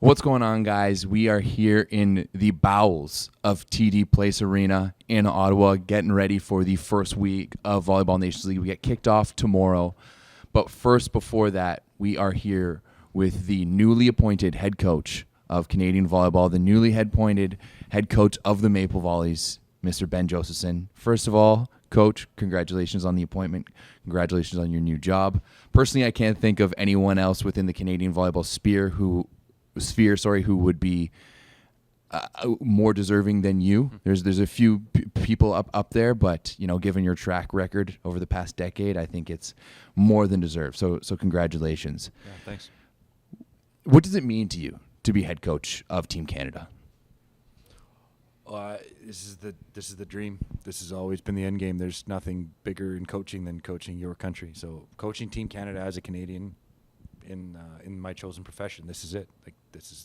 What's going on, guys? We are here in the bowels of TD Place Arena in Ottawa, getting ready for the first week of Volleyball Nations League. We get kicked off tomorrow. But first, before that, we are here with the newly appointed head coach of Canadian Volleyball, the newly appointed head coach of the Maple Volleys, Mr. Ben Josephson. First of all, Coach, congratulations on the appointment. Congratulations on your new job. Personally, I can't think of anyone else within the Canadian Volleyball sphere who would be more deserving than you. There's a few people up there, but given your track record over the past decade, I think it's more than deserved. So congratulations. Yeah, thanks. What does it mean to you to be head coach of Team Canada? This is the dream. This has always been the end game. There's nothing bigger in coaching than coaching your country. So coaching Team Canada as a Canadian in my chosen profession, this is it.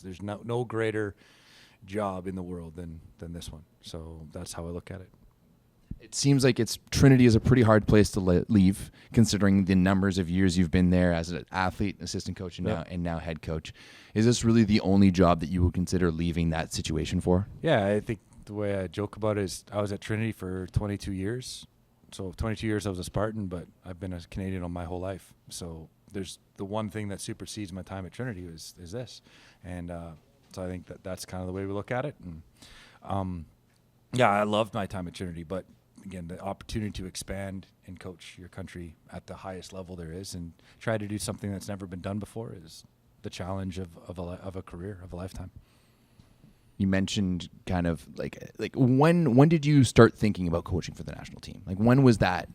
There's no greater job in the world than this one. So that's how I look at it. It seems like Trinity is a pretty hard place to leave, considering the numbers of years you've been there as an athlete, assistant coach, and now head coach. Is this really the only job that you would consider leaving that situation for? Yeah, I think the way I joke about it is I was at Trinity for 22 years. So 22 years I was a Spartan, but I've been a Canadian all my whole life. So there's the one thing that supersedes my time at Trinity is this. And so I think that's kind of the way we look at it. And I loved my time at Trinity, but again, the opportunity to expand and coach your country at the highest level there is and try to do something that's never been done before is the challenge of a career, of a lifetime. You mentioned kind of like when did you start thinking about coaching for the national team? Like when was that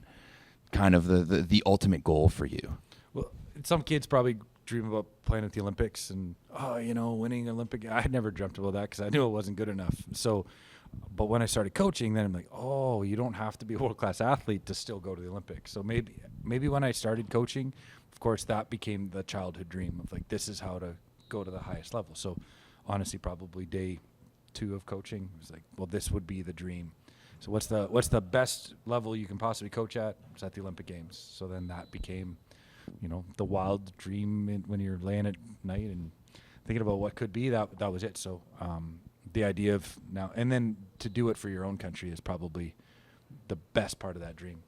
kind of the ultimate goal for you? Well, some kids probably dream about playing at the Olympics and winning Olympic. I had never dreamt about that because I knew it wasn't good enough. So, but when I started coaching, then I'm like, oh, you don't have to be a world-class athlete to still go to the Olympics. So maybe when I started coaching, of course, that became the childhood dream of like this is how to go to the highest level. So honestly, probably day 2 of coaching was like, well, this would be the dream. So what's the best level you can possibly coach at? It's at the Olympic Games. So then that became, the wild dream when you're laying at night and thinking about what could be. That was it. So the idea of now and then to do it for your own country is probably the best part of that dream.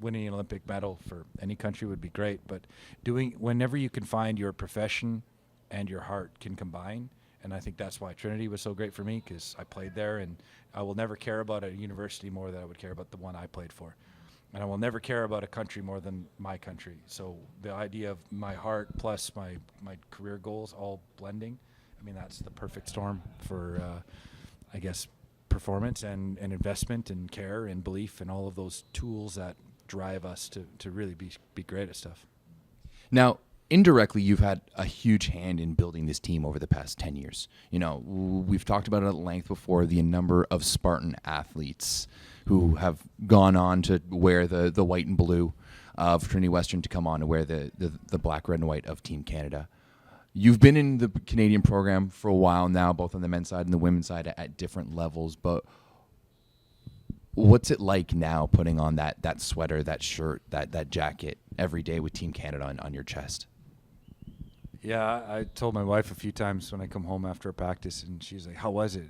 Winning an Olympic medal for any country would be great, but whenever you can find your profession and your heart can combine. And I think that's why Trinity was so great for me because I played there, and I will never care about a university more than I would care about the one I played for. And I will never care about a country more than my country. So the idea of my heart plus my career goals all blending, I mean, that's the perfect storm for, I guess, performance and investment and care and belief and all of those tools that drive us to really be great at stuff. Now, indirectly, you've had a huge hand in building this team over the past 10 years. We've talked about it at length before, the number of Spartan athletes who have gone on to wear the white and blue of Trinity Western to come on to wear the black, red, and white of Team Canada. You've been in the Canadian program for a while now, both on the men's side and the women's side at different levels, but what's it like now putting on that sweater, that shirt, that jacket every day with Team Canada on your chest? Yeah, I told my wife a few times when I come home after a practice, and she's like, "How was it?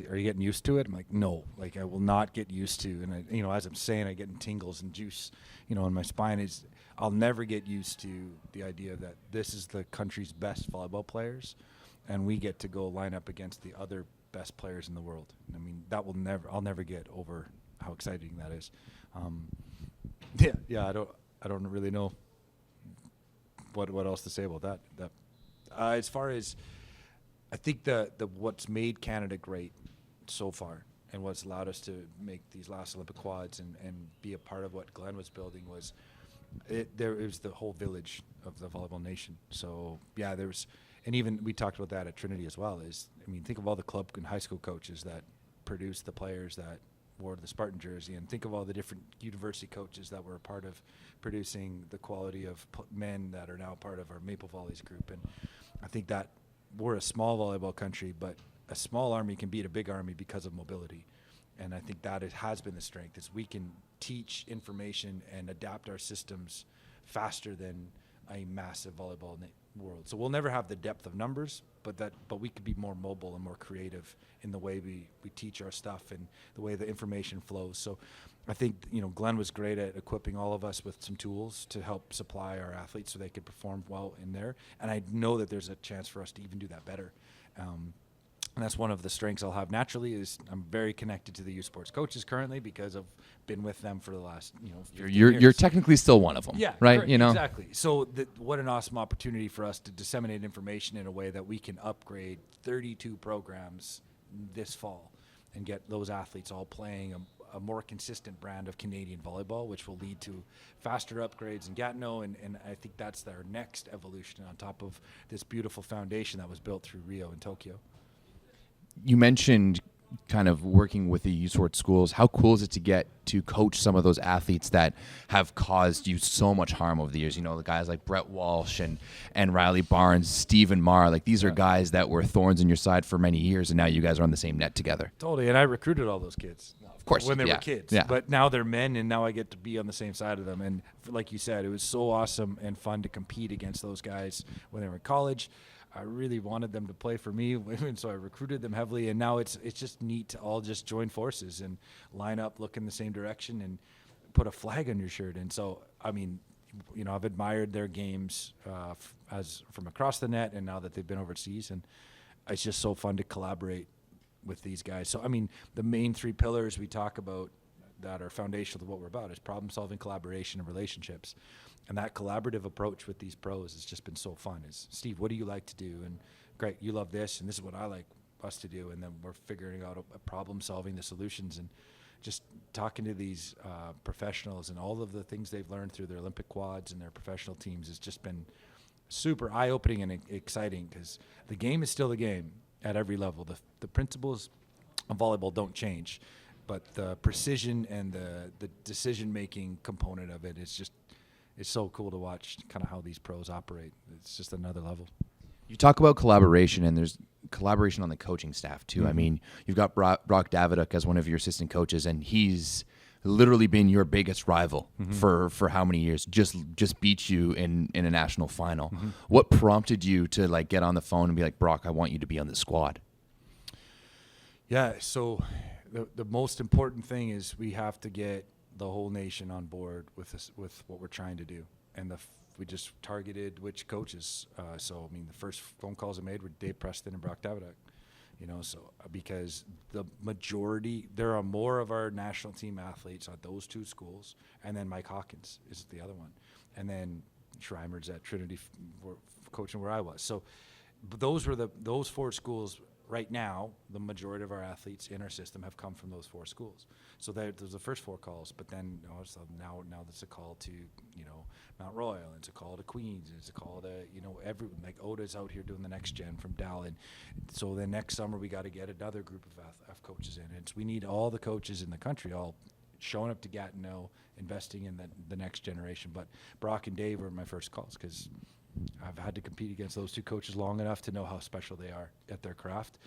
Are you getting used to it?" I'm like, "No, I will not get used to." And I, as I'm saying, I get tingles and juice, in my spine. I'll never get used to the idea that this is the country's best volleyball players, and we get to go line up against the other best players in the world. I mean, I'll never get over how exciting that is. I don't really know what else to say about that. As far as I think the what's made Canada great so far and what's allowed us to make these last Olympic quads and be a part of what Glenn was building was it was the whole village of the volleyball nation. So yeah, and even we talked about that at Trinity as well. Think of all the club and high school coaches that produced the players that wore the Spartan jersey, and think of all the different university coaches that were a part of producing the quality of men that are now part of our Maple Volleys group. And I think that we're a small volleyball country, but a small army can beat a big army because of mobility. And I think that has been the strength, is we can teach information and adapt our systems faster than a massive volleyball world. So we'll never have the depth of numbers, but we could be more mobile and more creative in the way we teach our stuff and the way the information flows. So I think, Glenn was great at equipping all of us with some tools to help supply our athletes so they could perform well in there. And I know that there's a chance for us to even do that better. And that's one of the strengths I'll have naturally is I'm very connected to the youth sports coaches currently because I've been with them for the last, 15 years. You're technically still one of them. Yeah, right. correct, exactly. So what an awesome opportunity for us to disseminate information in a way that we can upgrade 32 programs this fall and get those athletes all playing a more consistent brand of Canadian volleyball, which will lead to faster upgrades in Gatineau. And I think that's our next evolution on top of this beautiful foundation that was built through Rio and Tokyo. You mentioned kind of working with the youth sports schools. How cool is it to get to coach some of those athletes that have caused you so much harm over the years? The guys like Brett Walsh and Riley Barnes, Stephen Marr. Like these are guys that were thorns in your side for many years, and now you guys are on the same net together. Totally, and I recruited all those kids. Of course, when they were kids. Yeah. But now they're men, and now I get to be on the same side of them. And like you said, it was so awesome and fun to compete against those guys when they were in college. I really wanted them to play for me, and so I recruited them heavily. And now it's just neat to all just join forces and line up, look in the same direction, and put a flag on your shirt. And so, I've admired their games as from across the net, and now that they've been overseas, and it's just so fun to collaborate with these guys. So, the main three pillars we talk about that are foundational to what we're about is problem solving, collaboration, and relationships. And that collaborative approach with these pros has just been so fun. Is Steve, what do you like to do? And great, you love this, and this is what I like us to do. And then we're figuring out a problem solving the solutions and just talking to these professionals and all of the things they've learned through their Olympic quads and their professional teams has just been super eye-opening and exciting because the game is still the game at every level. The principles of volleyball don't change, but the precision and the decision-making component of it is just it's so cool to watch kind of how these pros operate. It's just another level. You talk about collaboration, and there's collaboration on the coaching staff too. Mm-hmm. You've got Brock Daviduk as one of your assistant coaches, and he's literally been your biggest rival for how many years? Just beat you in a national final. Mm-hmm. What prompted you to get on the phone and be like, Brock, I want you to be on this squad? Yeah. So the most important thing is we have to get the whole nation on board with this, with what we're trying to do. And we just targeted which coaches. So, the first phone calls I made were Dave Preston and Brock Daviduk, because the majority, there are more of our national team athletes at those two schools. And then Mike Hawkins is the other one. And then Schreimer's at Trinity coaching where I was. So those four schools. Right now, the majority of our athletes in our system have come from those four schools. So there's the first four calls, but then so now there's a call to Mount Royal, and it's a call to Queens, and it's a call to everyone. Like Oda's out here doing the next gen from Dallin. So then next summer we got to get another group of coaches in, and we need all the coaches in the country all showing up to Gatineau, investing in the next generation. But Brock and Dave were my first calls because I've had to compete against those two coaches long enough to know how special they are at their craft.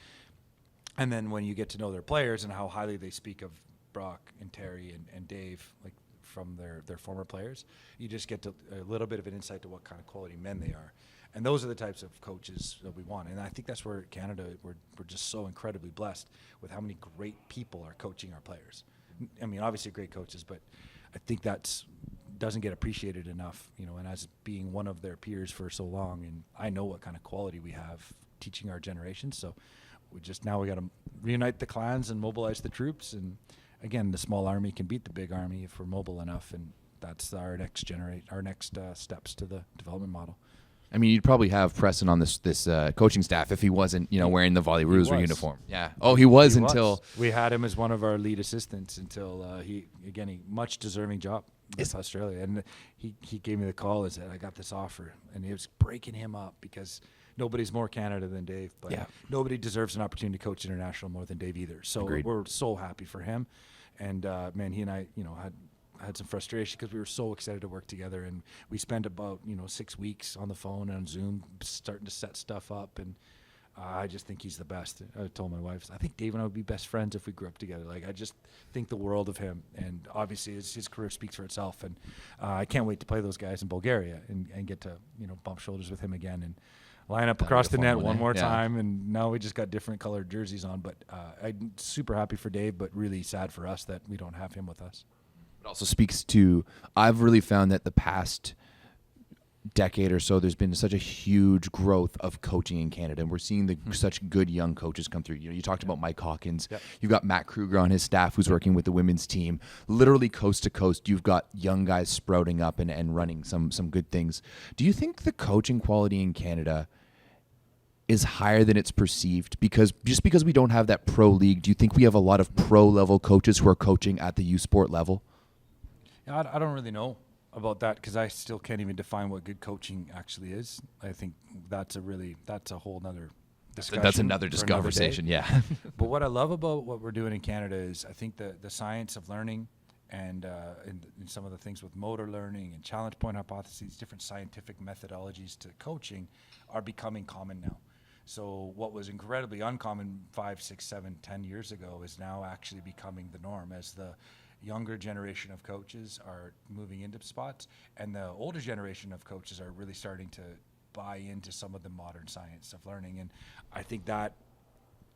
And then when you get to know their players and how highly they speak of Brock and Terry and Dave, like from their former players, you just get a little bit of an insight to what kind of quality men they are. And those are the types of coaches that we want. And I think that's where Canada, we're just so incredibly blessed with how many great people are coaching our players. Obviously great coaches, but I think doesn't get appreciated enough, and as being one of their peers for so long, and I know what kind of quality we have teaching our generation. So we got to reunite the clans and mobilize the troops. And again, the small army can beat the big army if we're mobile enough. And that's our next steps to the development model. You'd probably have Preston on this coaching staff if he wasn't, wearing the Volley Rouge uniform. Yeah. Oh, he was until we had him as one of our lead assistants until he much deserving job with Australia. And he gave me the call and said, I got this offer, and it was breaking him up because nobody's more Canada than Dave, but nobody deserves an opportunity to coach international more than Dave either. So Agreed. We're so happy for him. And he and I, had some frustration because we were so excited to work together, and we spent about 6 weeks on the phone and on Zoom starting to set stuff up, and I just think he's the best. I told my wife, I think Dave and I would be best friends if we grew up together. Like, I just think the world of him. And obviously his career speaks for itself. And I can't wait to play those guys in Bulgaria and get to, bump shoulders with him again and line up across the net one more time. And now we just got different colored jerseys on. But I'm super happy for Dave, but really sad for us that we don't have him with us. It also speaks to, I've really found that the past decade or so, there's been such a huge growth of coaching in Canada, and we're seeing such good young coaches come through. You talked about Mike Hawkins. Yep. You've got Matt Kruger on his staff who's working with the women's team. Literally coast to coast, you've got young guys sprouting up and running some good things. Do you think the coaching quality in Canada is higher than it's perceived? Because we don't have that pro league, do you think we have a lot of pro level coaches who are coaching at the U Sport level? I don't really know about that, because I still can't even define what good coaching actually is. I think that's a whole nother discussion. That's another conversation, yeah. But what I love about what we're doing in Canada is I think the science of learning and some of the things with motor learning and challenge point hypotheses, different scientific methodologies to coaching are becoming common now. So what was incredibly uncommon 5, 6, 7, 10 years ago is now actually becoming the norm as the younger generation of coaches are moving into spots, and the older generation of coaches are really starting to buy into some of the modern science of learning. And I think that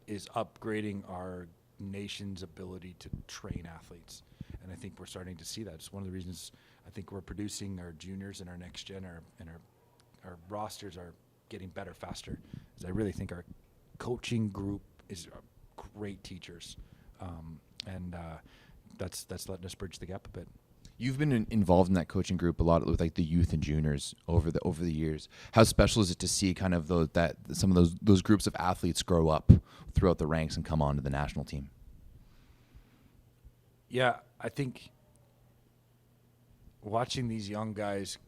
is upgrading our nation's ability to train athletes. And I think we're starting to see that. It's one of the reasons I think we're producing our juniors and our next gen, and our rosters are getting better faster. Because I really think our coaching group is great teachers. That's letting us bridge the gap a bit. You've been involved in that coaching group a lot with like the youth and juniors over the years. How special is it to see kind of some of those groups of athletes grow up throughout the ranks and come on to the national team? Yeah, I think watching these young guys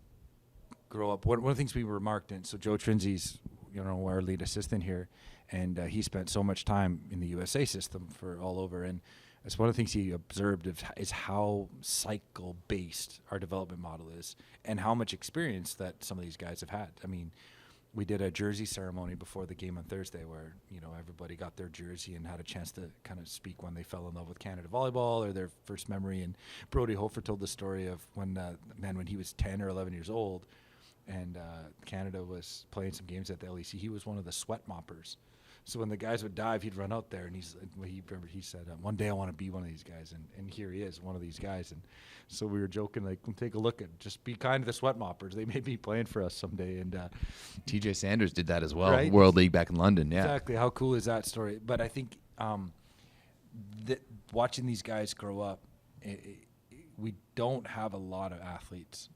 grow up. One of the things we remarked, and so Joe Trinzi's our lead assistant here, and he spent so much time in the USA system for all over, and that's one of the things he observed is how cycle-based our development model is and how much experience that some of these guys have had. I mean, we did a jersey ceremony before the game on Thursday where, everybody got their jersey and had a chance to kind of speak when they fell in love with Canada volleyball or their first memory. And Brody Hofer told the story of when he was 10 or 11 years old and Canada was playing some games at the LEC, he was one of the sweat moppers. So when the guys would dive, he'd run out there, and he said, one day I want to be one of these guys, and here he is, one of these guys. And so we were joking, like, take a look at, just be kind to the sweat moppers. They may be playing for us someday. And TJ Sanders did that as well, right? World League back in London, yeah. Exactly. How cool is that story? But I think watching these guys grow up, we don't have a lot of athletes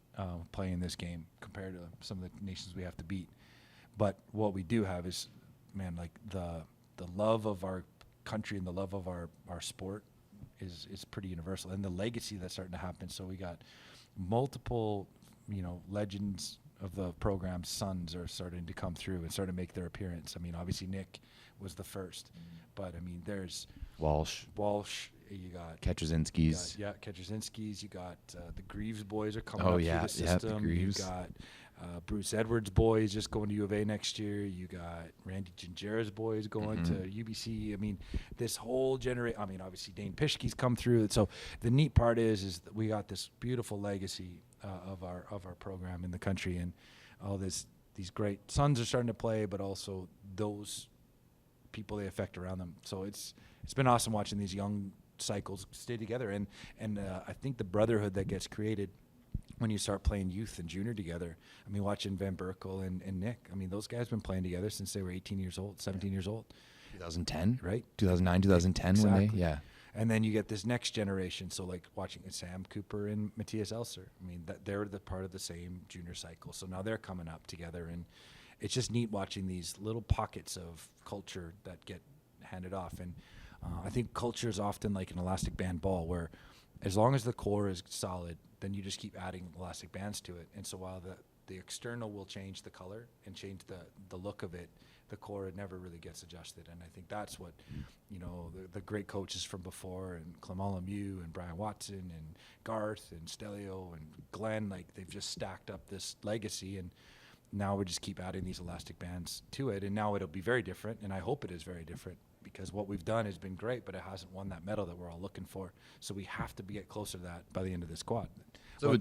playing this game compared to some of the nations we have to beat. But what we do have is, man, like the love of our country and the love of our sport is pretty universal, and the legacy that's starting to happen. So we got multiple, legends of the program's sons are starting to come through and start to make their appearance. I mean, obviously Nick was the first, but I mean, there's Walsh. You got Ketcherzinski's. Ketcherzinski's. You got the Greaves boys are coming up through the system. The Greaves. You got Bruce Edwards' boys just going to U of A next year. You got Randy Gingera's boys going to UBC. I mean, this whole generation. I mean, obviously Dane Pischke's come through. So the neat part is that we got this beautiful legacy of our program in the country, and all these great sons are starting to play, but also those people they affect around them. So it's been awesome watching these young cycles stay together, and I think the brotherhood that gets created when you start playing youth and junior together. I mean, watching Van Berkel and Nick, I mean, those guys have been playing together since they were 18 years old, 17 years old. 2010, right? 2009, 2010 exactly. When they, And then you get this next generation. So like watching Sam Cooper and Matthias Elser. I mean, they're the part of the same junior cycle. So now they're coming up together, and it's just neat watching these little pockets of culture that get handed off. And I think culture is often like an elastic band ball, where as long as the core is solid, then you just keep adding elastic bands to it. And so while the external will change the color and change the look of it, the core, it never really gets adjusted. And I think that's what, the great coaches from before, and Clement Lemieux and Brian Watson and Garth and Stelio and Glenn, like they've just stacked up this legacy. And now we just keep adding these elastic bands to it, and now it'll be very different, and I hope it is very different, because what we've done has been great, but it hasn't won that medal that we're all looking for. So we have to get closer to that by the end of this quad. So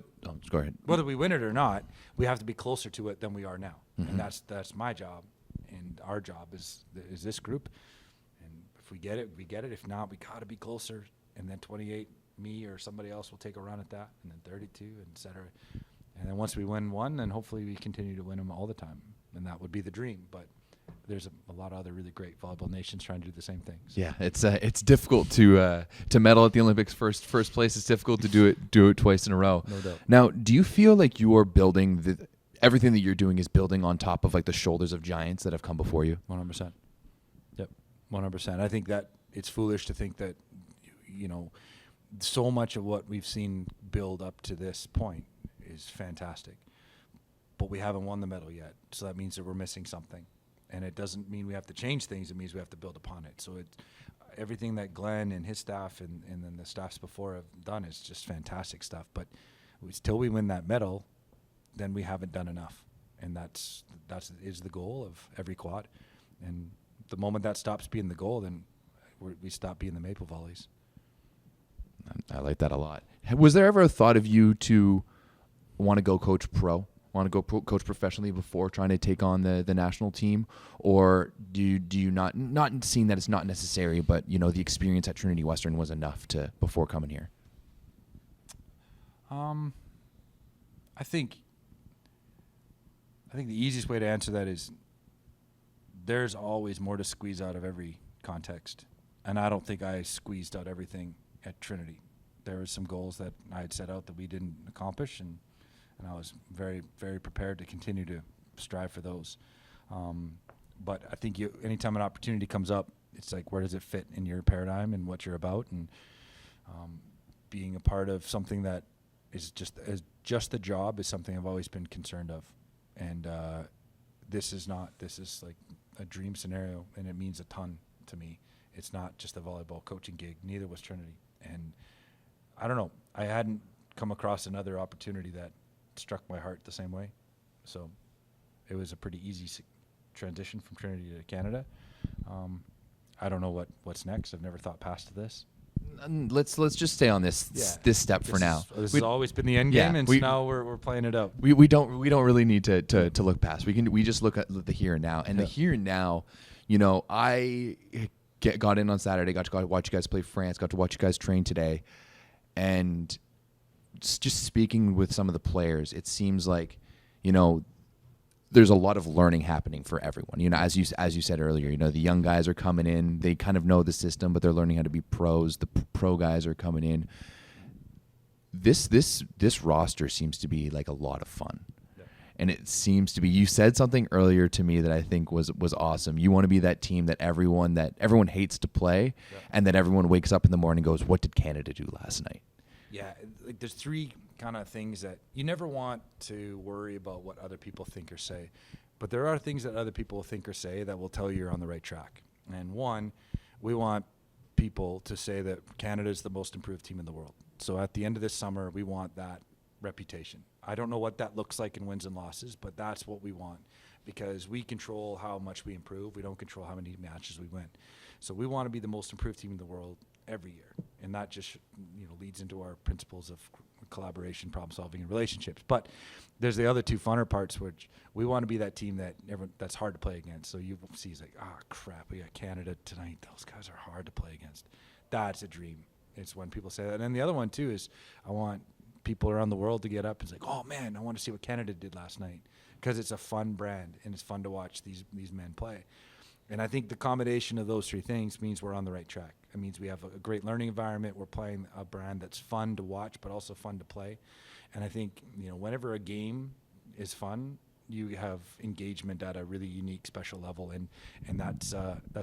go ahead. Whether we win it or not, we have to be closer to it than we are now, Mm-hmm. and that's my job, and our job is this group. And if we get it, we get it. If not, we got to be closer. And then 28, me or somebody else will take a run at that, and then 32, et cetera. And then once we win one, then hopefully we continue to win them all the time, and that would be the dream. But there's a lot of other really great volleyball nations trying to do the same things. Yeah, it's difficult to medal at the Olympics first place. It's difficult to do it twice in a row. No doubt. Now, do you feel like you are building everything that you're doing is building on top of like the shoulders of giants that have come before you? 100%. Yep, 100%. I think that it's foolish to think that, so much of what we've seen build up to this point is fantastic, but we haven't won the medal yet. So that means that we're missing something. And it doesn't mean we have to change things. It means we have to build upon it. So it's everything that Glenn and his staff and then the staffs before have done is just fantastic stuff. But till we win that medal, then we haven't done enough. And that's the goal of every quad. And the moment that stops being the goal, then we stop being the Maple Volleys. I like that a lot. Was there ever a thought of you to want to go coach pro? Want to go coach professionally before trying to take on the national team, or do you not seeing that it's not necessary, but the experience at Trinity Western was enough before coming here? I think the easiest way to answer that is there's always more to squeeze out of every context, and I don't think I squeezed out everything at Trinity. There were some goals that I had set out that we didn't accomplish, and I was very, very prepared to continue to strive for those. But I think anytime an opportunity comes up, it's like, where does it fit in your paradigm and what you're about? And being a part of something that is just the job is something I've always been concerned of. And this is like a dream scenario, and it means a ton to me. It's not just a volleyball coaching gig. Neither was Trinity. And I don't know. I hadn't come across another opportunity that struck my heart the same way. So it was a pretty easy transition from Trinity to Canada. I don't know what's next. I've never thought past this. Let's just stay on this step for now. This has always been the end game, and now we're playing it out. We don't really need to look past. We just look at the here and now. And the here and now, I got in on Saturday, got to watch you guys play France, got to watch you guys train today, and just speaking with some of the players, it seems like, there's a lot of learning happening for everyone. As you said earlier, the young guys are coming in, they kind of know the system, but they're learning how to be pros. The pro guys are coming in. This roster seems to be like a lot of fun. Yeah. And it seems to be, you said something earlier to me that I think was awesome. You want to be that team that everyone hates to play, and that everyone wakes up in the morning and goes, what did Canada do last night? Yeah, like there's three kind of things that you never want to worry about what other people think or say, but there are things that other people think or say that will tell you you're on the right track. And one, we want people to say that Canada is the most improved team in the world. So at the end of this summer, we want that reputation. I don't know what that looks like in wins and losses, but that's what we want, because we control how much we improve. We don't control how many matches we win. So we want to be the most improved team in the world every year, and that just leads into our principles of collaboration, problem solving, and relationships. But there's the other two funner parts, which we want to be that team that's hard to play against. So you see, it's like, crap, we got Canada tonight. Those guys are hard to play against. That's a dream. It's when people say that. And then the other one too is I want people around the world to get up and say, oh man, I want to see what Canada did last night, because it's a fun brand and it's fun to watch these men play. And I think the combination of those three things means we're on the right track. It means we have a great learning environment. We're playing a brand that's fun to watch, but also fun to play. And I think, whenever a game is fun, you have engagement at a really unique, special level. And that's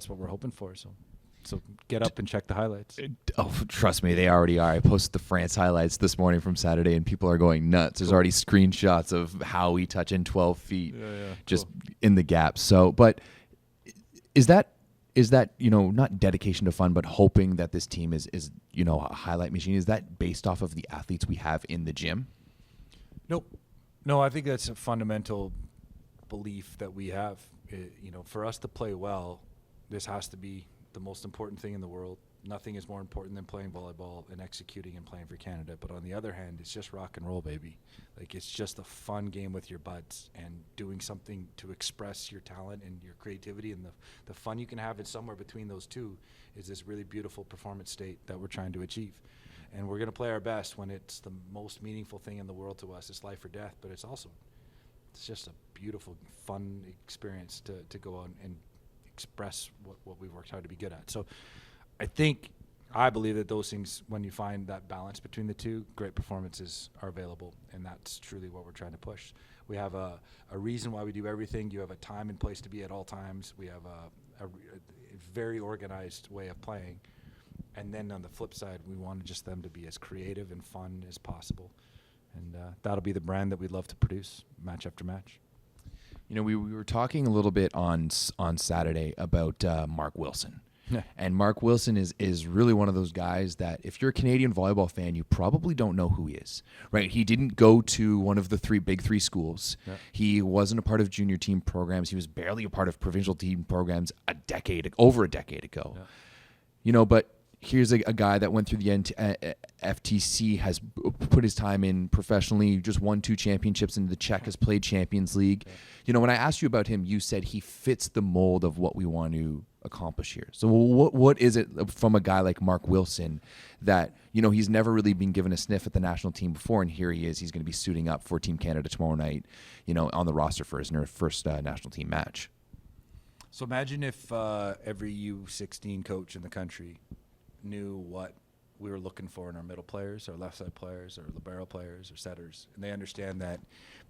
what we're hoping for. So get up and check the highlights. Oh, trust me, they already are. I posted the France highlights this morning from Saturday, and people are going nuts. There's already screenshots of how we touch in 12 feet, just in the gaps. So, but is that not dedication to fun, but hoping that this team is a highlight machine? Is that based off of the athletes we have in the gym? Nope. No, I think that's a fundamental belief that we have. For us to play well, this has to be the most important thing in the world. Nothing is more important than playing volleyball and executing and playing for Canada. But on the other hand, it's just rock and roll, baby. Like, it's just a fun game with your buds and doing something to express your talent and your creativity, and the fun you can have in somewhere between those two is this really beautiful performance state that we're trying to achieve. And we're going to play our best when it's the most meaningful thing in the world to us. It's life or death, but it's just a beautiful, fun experience to go out and express what we've worked hard to be good at. So I believe that those things, when you find that balance between the two, great performances are available, and that's truly what we're trying to push. We have a reason why we do everything. You have a time and place to be at all times. We have a very organized way of playing. And then on the flip side, we want just them to be as creative and fun as possible. And that'll be the brand that we'd love to produce match after match. We were talking a little bit on Saturday about Mark Wilson. Yeah. And Mark Wilson is really one of those guys that if you're a Canadian volleyball fan, you probably don't know who he is, right? He didn't go to one of the big three schools. Yeah. He wasn't a part of junior team programs. He was barely a part of provincial team programs over a decade ago. Yeah. But here's a guy that went through the FTC, has put his time in professionally, just won 2 championships in the Czech, has played Champions League. Yeah. When I asked you about him, you said he fits the mold of what we want to accomplish here. So what is it from a guy like Mark Wilson that, he's never really been given a sniff at the national team before, and here he is. He's going to be suiting up for Team Canada tomorrow night, on the roster for his first national team match. So imagine if every U16 coach in the country knew what we were looking for in our middle players, our left side players, our libero players, our setters, and they understand that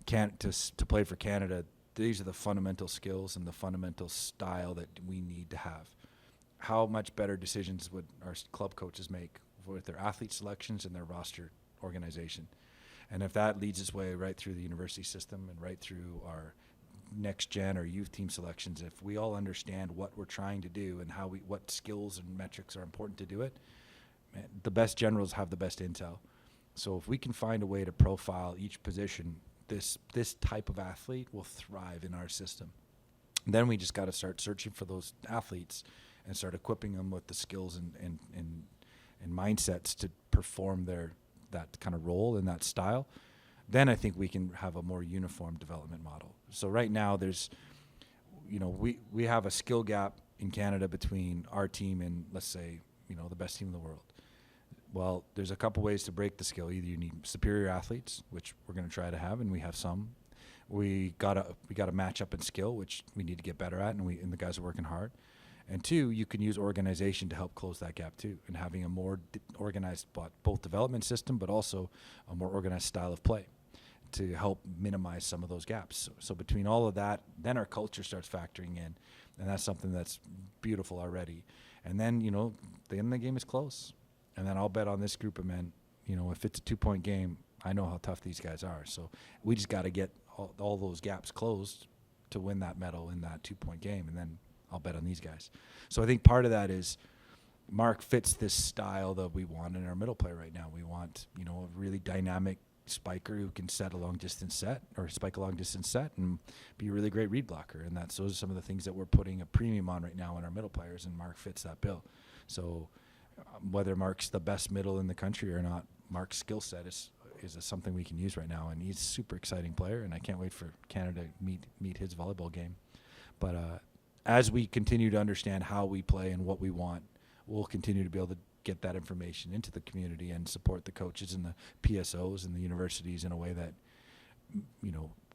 to play for Canada, these are the fundamental skills and the fundamental style that we need to have. How much better decisions would our club coaches make with their athlete selections and their roster organization? And if that leads its way right through the university system and right through our next gen or youth team selections, if we all understand what we're trying to do and what skills and metrics are important to do it, man, the best generals have the best intel. So if we can find a way to profile each position, this type of athlete will thrive in our system. And then we just got to start searching for those athletes and start equipping them with the skills and mindsets to perform that kind of role and that style. Then I think we can have a more uniform development model. So right now there's, we have a skill gap in Canada between our team and, let's say, the best team in the world. Well, there's a couple ways to break the skill. Either you need superior athletes, which we're going to try to have, and we have some. We got to match up in skill, which we need to get better at, and the guys are working hard. And 2, you can use organization to help close that gap too, and having a more organized both development system, but also a more organized style of play to help minimize some of those gaps. So between all of that, then our culture starts factoring in, and that's something that's beautiful already. And then, the end of the game is close. And then I'll bet on this group of men, if it's a 2-point game, I know how tough these guys are. So we just got to get all those gaps closed to win that medal in that 2-point game, and then I'll bet on these guys. So I think part of that is Mark fits this style that we want in our middle play right now. We want, a really dynamic spiker who can set a long distance set or spike a long distance set and be a really great read blocker. And those are some of the things that we're putting a premium on right now in our middle players, and Mark fits that bill. So whether Mark's the best middle in the country or not, Mark's skill set is something we can use right now, and he's a super exciting player, and I can't wait for Canada to meet his volleyball game. But as we continue to understand how we play and what we want, we'll continue to be able to get that information into the community and support the coaches and the PSOs and the universities in a way that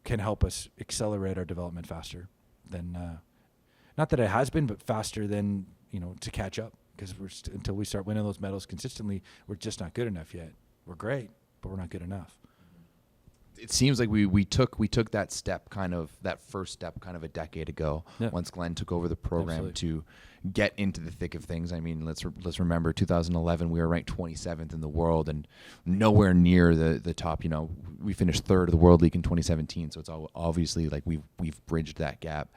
can help us accelerate our development faster than not that it has been, but faster than to catch up. Because until we start winning those medals consistently, we're just not good enough yet. We're great, but we're not good enough. It seems like we took that first step kind of a decade ago. Yeah. Once Glenn took over the program. Absolutely. To get into the thick of things. I mean, let's remember 2011 we were ranked 27th in the world and nowhere near the top. We finished 3rd of the World League in 2017, so it's obviously like we've bridged that gap.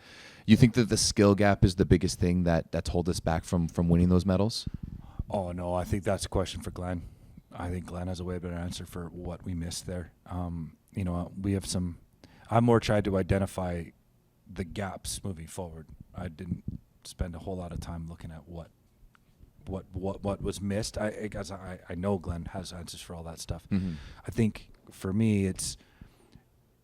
You think that the skill gap is the biggest thing that's hold us back from winning those medals? Oh no, I think that's a question for Glenn. I think Glenn has a way better answer for what we missed there. We have some. I'm more tried to identify the gaps moving forward. I didn't spend a whole lot of time looking at what was missed. I know Glenn has answers for all that stuff. Mm-hmm. I think for me, it's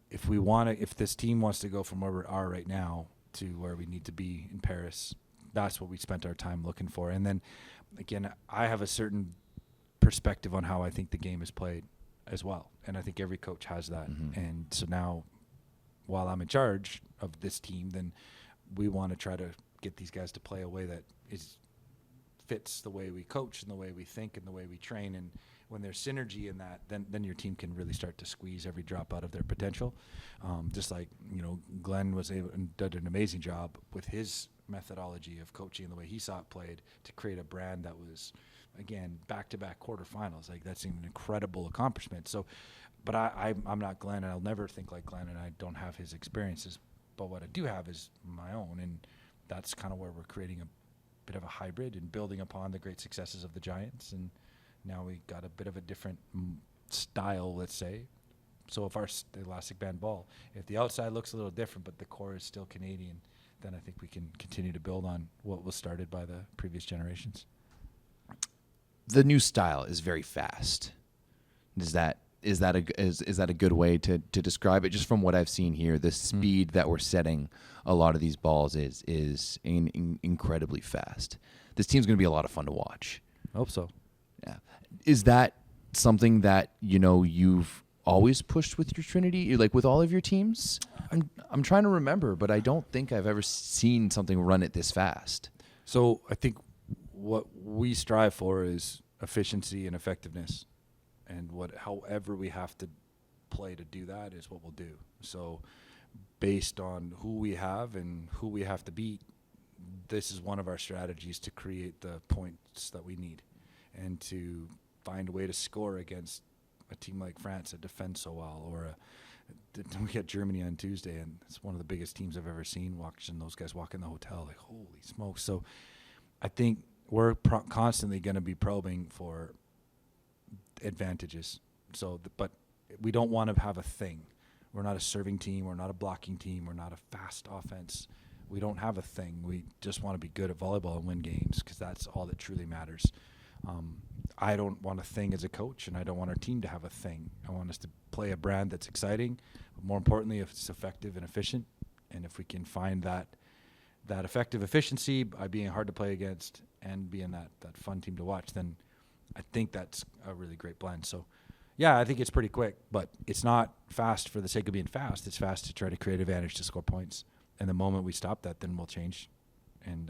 if this team wants to go from where we are right now to where we need to be in Paris, that's what we spent our time looking for. And then again, I have a certain perspective on how I think the game is played as well, and I think every coach has that. Mm-hmm. And so now, while I'm in charge of this team, then we want to try to get these guys to play a way that fits the way we coach and the way we think and the way we train. And when there's synergy in that, then your team can really start to squeeze every drop out of their potential. Just like, Glenn was able and did an amazing job with his methodology of coaching and the way he saw it played to create a brand that was, again, back-to-back quarterfinals. Like, that's an incredible accomplishment. So, but I'm not Glenn, and I'll never think like Glenn, and I don't have his experiences. But what I do have is my own, and that's kind of where we're creating a bit of a hybrid and building upon the great successes of the Giants. And now we got a bit of a different style, let's say. So if the elastic band ball, if the outside looks a little different, but the core is still Canadian, then I think we can continue to build on what was started by the previous generations. The new style is very fast. Is that a good way to describe it? Just from what I've seen here, the speed that we're setting a lot of these balls is incredibly fast. This team's going to be a lot of fun to watch. I hope so. Yeah. Is that something that you've always pushed with your Trinity, like with all of your teams? I'm trying to remember, but I don't think I've ever seen something run it this fast. So I think what we strive for is efficiency and effectiveness, and however we have to play to do that is what we'll do. So based on who we have and who we have to beat, this is one of our strategies to create the points that we need and to find a way to score against a team like France that defends so well, or we got Germany on Tuesday, and it's one of the biggest teams I've ever seen. Watching those guys walk in the hotel, like, holy smokes. So I think we're constantly going to be probing for advantages. So, but we don't want to have a thing. We're not a serving team. We're not a blocking team. We're not a fast offense. We don't have a thing. We just want to be good at volleyball and win games, because that's all that truly matters. I don't want a thing as a coach, and I don't want our team to have a thing. I want us to play a brand that's exciting, but more importantly, if it's effective and efficient. And if we can find that effective efficiency by being hard to play against and being that fun team to watch, then I think that's a really great blend. So, yeah, I think it's pretty quick, but it's not fast for the sake of being fast. It's fast to try to create advantage to score points. And the moment we stop that, then we'll change. And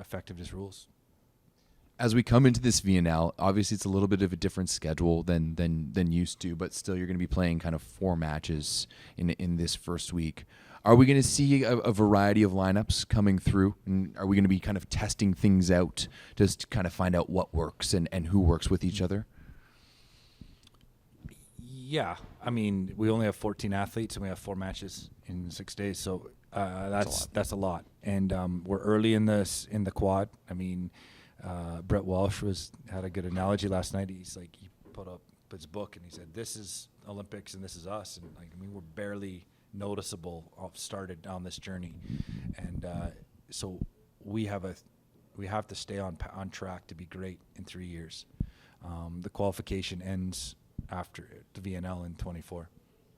effectiveness rules. As we come into this VNL, obviously it's a little bit of a different schedule than used to, but still you're going to be playing kind of 4 matches in this first week. Are we going to see a variety of lineups coming through? And are we going to be kind of testing things out just to kind of find out what works and who works with each other? Yeah. I mean, we only have 14 athletes, and we have 4 matches in 6 days. So that's a lot. And we're early in the quad. I mean, Brett Walsh had a good analogy last night. He's like, he put up his book and he said, "This is Olympics and this is us." And like, I mean, we're barely noticeable started on this journey, and so we have to stay on track to be great in 3 years. The qualification ends after the VNL in 24,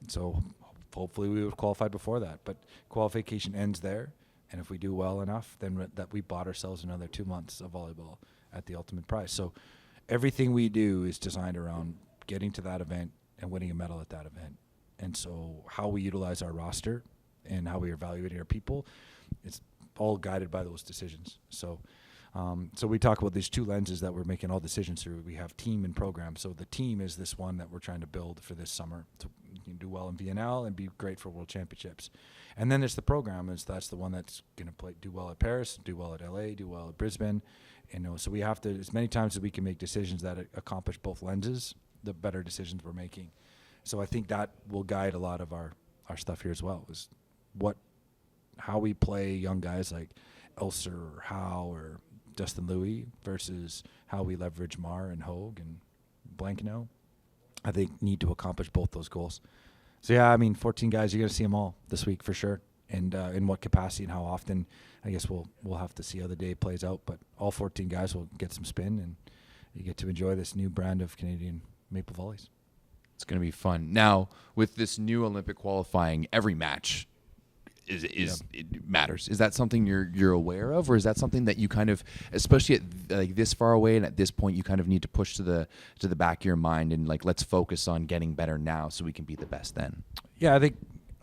so hopefully we would qualify before that. But qualification ends there. And if we do well enough, then that we bought ourselves another 2 months of volleyball at the ultimate prize. So everything we do is designed around getting to that event and winning a medal at that event. And so how we utilize our roster and how we evaluate our people, it's all guided by those decisions. So so we talk about these 2 lenses that we're making all decisions through. We have team and program. So the team is this one that we're trying to build for this summer to do well in VNL and be great for World Championships. And then there's the program, that's the one that's going to do well at Paris, do well at LA, do well at Brisbane. So we have to, as many times as we can make decisions that accomplish both lenses, the better decisions we're making. So I think that will guide a lot of our stuff here as well, is how we play young guys like Elser or Howe or Dustin Louis versus how we leverage Mar and Hogue and Blankeno. I think need to accomplish both those goals. So, yeah, I mean, 14 guys, you're going to see them all this week for sure. and in what capacity and how often, I guess we'll have to see how the day plays out. But all 14 guys will get some spin, and you get to enjoy this new brand of Canadian Maple Volleys. It's going to be fun. Now, with this new Olympic qualifying, every match it matters. Is that something you're aware of, or is that something that you kind of, especially at like this far away and at this point, you kind of need to push to the back of your mind and like, let's focus on getting better now so we can be the best then? Yeah, I think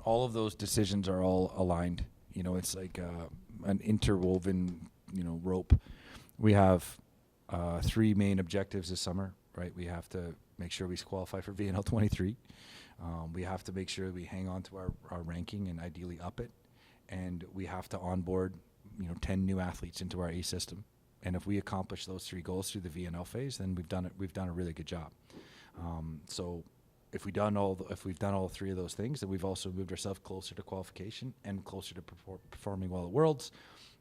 all of those decisions are all aligned. It's like an interwoven, rope. We have 3 main objectives this summer, right? We have to make sure we qualify for VNL 23. We have to make sure we hang on to our ranking and ideally up it. And we have to onboard, 10 new athletes into our A system. And if we accomplish those 3 goals through the VNL phase, then we've done a really good job. So if we've done all 3 of those things, then we've also moved ourselves closer to qualification and closer to performing well at Worlds,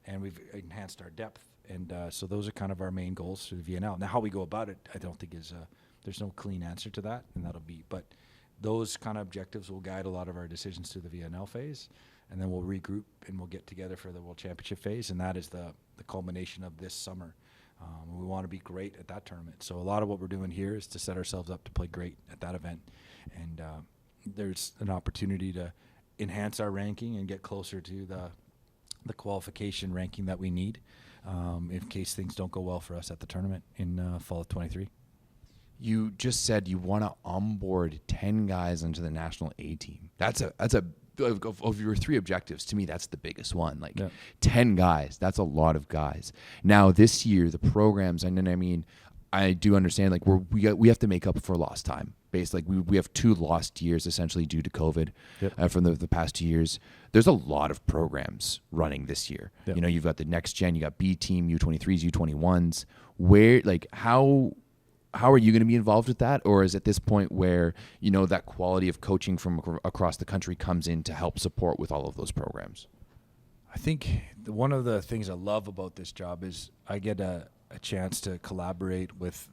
and we've enhanced our depth. And so those are kind of our main goals through the VNL. Now, how we go about it, I don't think there's no clean answer to that, and but those kind of objectives will guide a lot of our decisions through the VNL phase, and then we'll regroup and we'll get together for the World Championship phase, and that is the culmination of this summer. We want to be great at that tournament. So a lot of what we're doing here is to set ourselves up to play great at that event, and there's an opportunity to enhance our ranking and get closer to the qualification ranking that we need in case things don't go well for us at the tournament in fall of 23. You just said you want to onboard 10 guys into the national A team. That's a of your 3 objectives, to me, that's the biggest one. Like 10 guys, that's a lot of guys. Now this year, the programs, and then I do understand like we have to make up for lost time. Basically, we have 2 lost years essentially due to COVID from the past 2 years. There's a lot of programs running this year. Yep. You've got the next gen, you got B team, U23s, U21s. Where like how are you going to be involved with that? Or is it this point where, that quality of coaching from across the country comes in to help support with all of those programs? I think one of the things I love about this job is I get a chance to collaborate with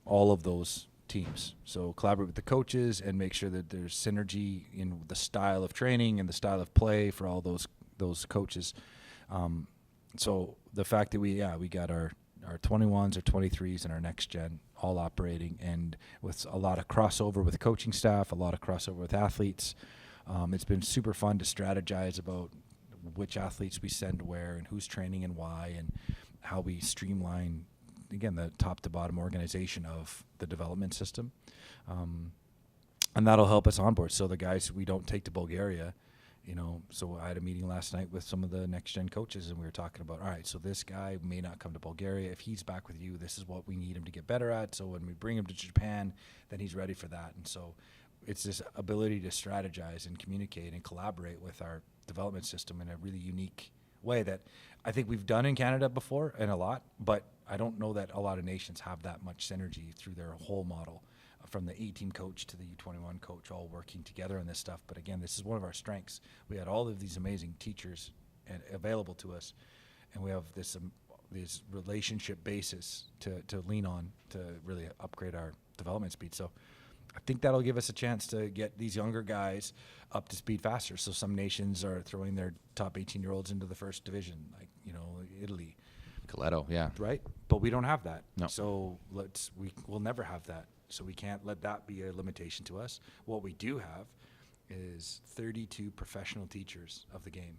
all of those teams. So collaborate with the coaches and make sure that there's synergy in the style of training and the style of play for all those coaches. So the fact that we got our 21s, our 23s, and our next gen all operating, and with a lot of crossover with coaching staff, a lot of crossover with athletes. It's been super fun to strategize about which athletes we send where and who's training and why, and how we streamline, again, the top to bottom organization of the development system. And that'll help us onboard. So the guys we don't take to Bulgaria, so I had a meeting last night with some of the next gen coaches, and we were talking about, all right, so this guy may not come to Bulgaria. If he's back with you, this is what we need him to get better at. So when we bring him to Japan, then he's ready for that. And so it's this ability to strategize and communicate and collaborate with our development system in a really unique way that I think we've done in Canada before and a lot, but I don't know that a lot of nations have that much synergy through their whole model, from the A-team coach to the U21 coach, all working together on this stuff. But again, this is one of our strengths. We had all of these amazing teachers available to us, and we have this relationship basis to lean on to really upgrade our development speed. So I think that'll give us a chance to get these younger guys up to speed faster. So some nations are throwing their top 18-year-olds into the first division, like, Italy. Coletto, yeah. Right? But we don't have that. No. So we'll never have that. So we can't let that be a limitation to us. What we do have is 32 professional teachers of the game,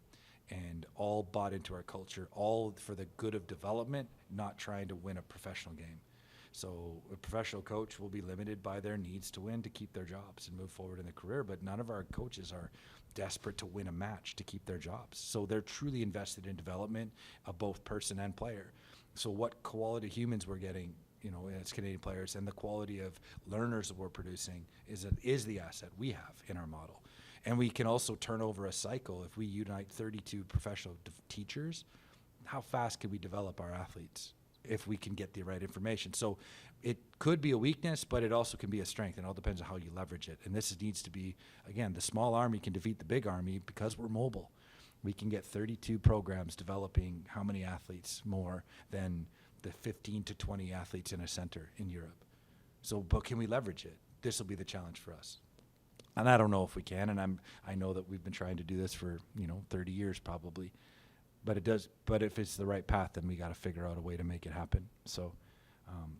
and all bought into our culture, all for the good of development, not trying to win a professional game. So a professional coach will be limited by their needs to win to keep their jobs and move forward in their career, but none of our coaches are desperate to win a match to keep their jobs. So they're truly invested in development of both person and player. So what quality humans we're getting, as Canadian players, and the quality of learners that we're producing is the asset we have in our model. And we can also turn over a cycle. If we unite 32 professional teachers, how fast can we develop our athletes if we can get the right information? So it could be a weakness, but it also can be a strength. It all depends on how you leverage it. And this needs to be, again, the small army can defeat the big army because we're mobile. We can get 32 programs developing how many athletes more than the 15 to 20 athletes in a center in Europe. So, but can we leverage it? This will be the challenge for us. And I don't know if we can. And I know that we've been trying to do this for 30 years probably. But it does. But if it's the right path, then we got to figure out a way to make it happen. So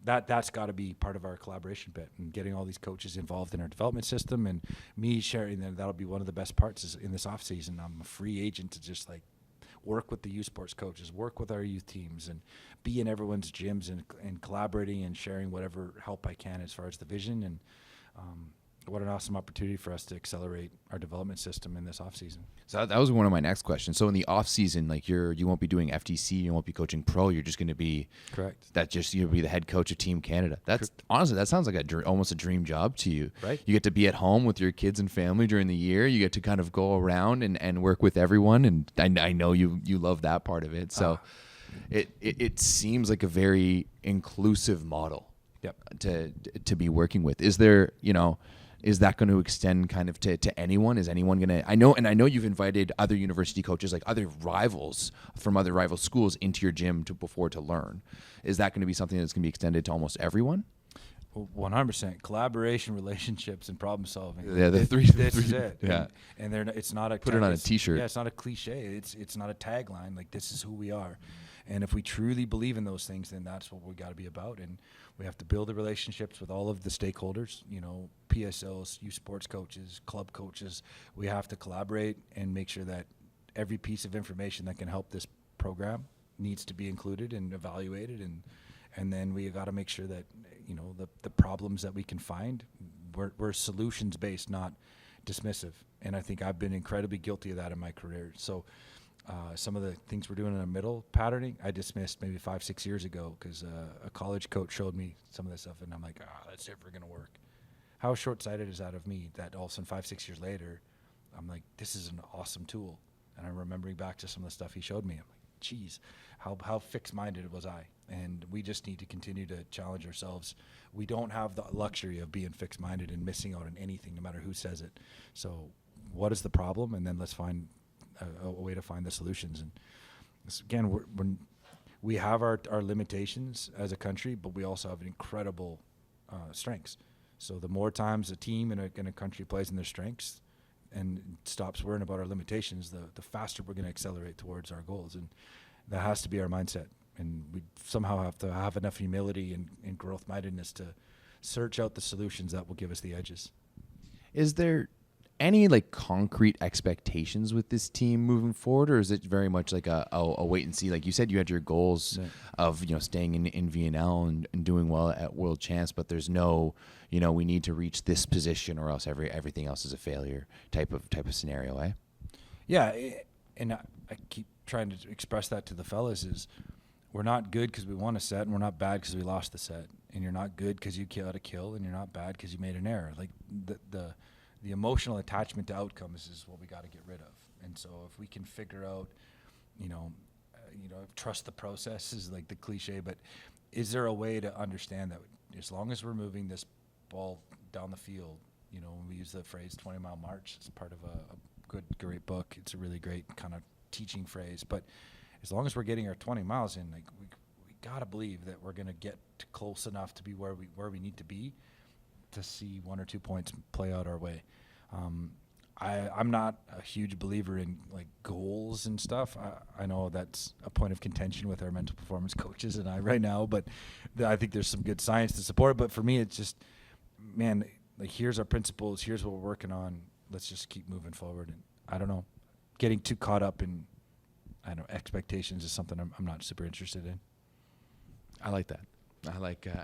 that's got to be part of our collaboration bit, and getting all these coaches involved in our development system, and me sharing them. That'll be one of the best parts is in this off season. I'm a free agent to just like work with the youth sports coaches, work with our youth teams, and be in everyone's gyms and collaborating and sharing whatever help I can as far as the vision. And what an awesome opportunity for us to accelerate our development system in this off season. So that was one of my next questions. So in the off season, like you won't be doing FTC, you won't be coaching pro. You're just going to be correct. You'll be the head coach of Team Canada. That's honestly, that sounds like almost a dream job to you. Right. You get to be at home with your kids and family during the year. You get to kind of go around and work with everyone. And I know you love that part of it. So it seems like a very inclusive model. Yep. To be working with. Is there, is that going to extend kind of to anyone? Is anyone going to, I know you've invited other university coaches, like other rivals from other rival schools into your gym to learn. Is that going to be something that's going to be extended to almost everyone? 100% collaboration, relationships, and problem solving. Yeah, this is it. Yeah, and it's not a put it on a T-shirt. Yeah, it's not a cliche. It's not a tagline. Like, this is who we are, and if we truly believe in those things, then that's what we got to be about. And we have to build the relationships with all of the stakeholders. PSLs, youth sports coaches, club coaches. We have to collaborate and make sure that every piece of information that can help this program needs to be included and evaluated, and then we got to make sure that the problems that we can find, we're solutions based, not dismissive. And I think I've been incredibly guilty of that in my career. So some of the things we're doing in the middle patterning, I dismissed maybe 5-6 years ago because a college coach showed me some of this stuff, and I'm like, that's never going to work. How short-sighted is that of me that all of a sudden 5-6 years later, I'm like, this is an awesome tool. And I'm remembering back to some of the stuff he showed me. I'm like, geez, how fixed-minded was I? And we just need to continue to challenge ourselves. We don't have the luxury of being fixed-minded and missing out on anything, no matter who says it. So what is the problem? And then let's find a way to find the solutions. And this, again, we have our limitations as a country, but we also have incredible strengths. So the more times a team in a country plays in their strengths and stops worrying about our limitations, the faster we're going to accelerate towards our goals. And that has to be our mindset. And we somehow have to have enough humility and growth-mindedness to search out the solutions that will give us the edges. Is there any concrete expectations with this team moving forward, or is it very much like a wait and see? Like you said, you had your goals of staying in VNL and doing well at World Champs, but there's no we need to reach this position or else everything else is a failure type of scenario, eh? Yeah, and I keep trying to express that to the fellas is we're not good because we won a set, and we're not bad because we lost the set, and you're not good because you killed a kill, and you're not bad because you made an error. Like the emotional attachment to outcomes is what we got to get rid of. And so if we can figure out, trust the process is like the cliche, but is there a way to understand that as long as we're moving this ball down the field, when we use the phrase 20-mile march, it's part of a great book. It's a really great kind of teaching phrase. But as long as we're getting our 20 miles in, we got to believe that we're going to get close enough to be where we need to be to see 1 or 2 points play out our way. I'm not a huge believer in goals and stuff. I know that's a point of contention with our mental performance coaches and I right now, but I think there's some good science to support it. But for me, it's just, man, here's our principles. Here's what we're working on. Let's just keep moving forward. And I don't know, getting too caught up in, expectations is something I'm not super interested in. I like that. I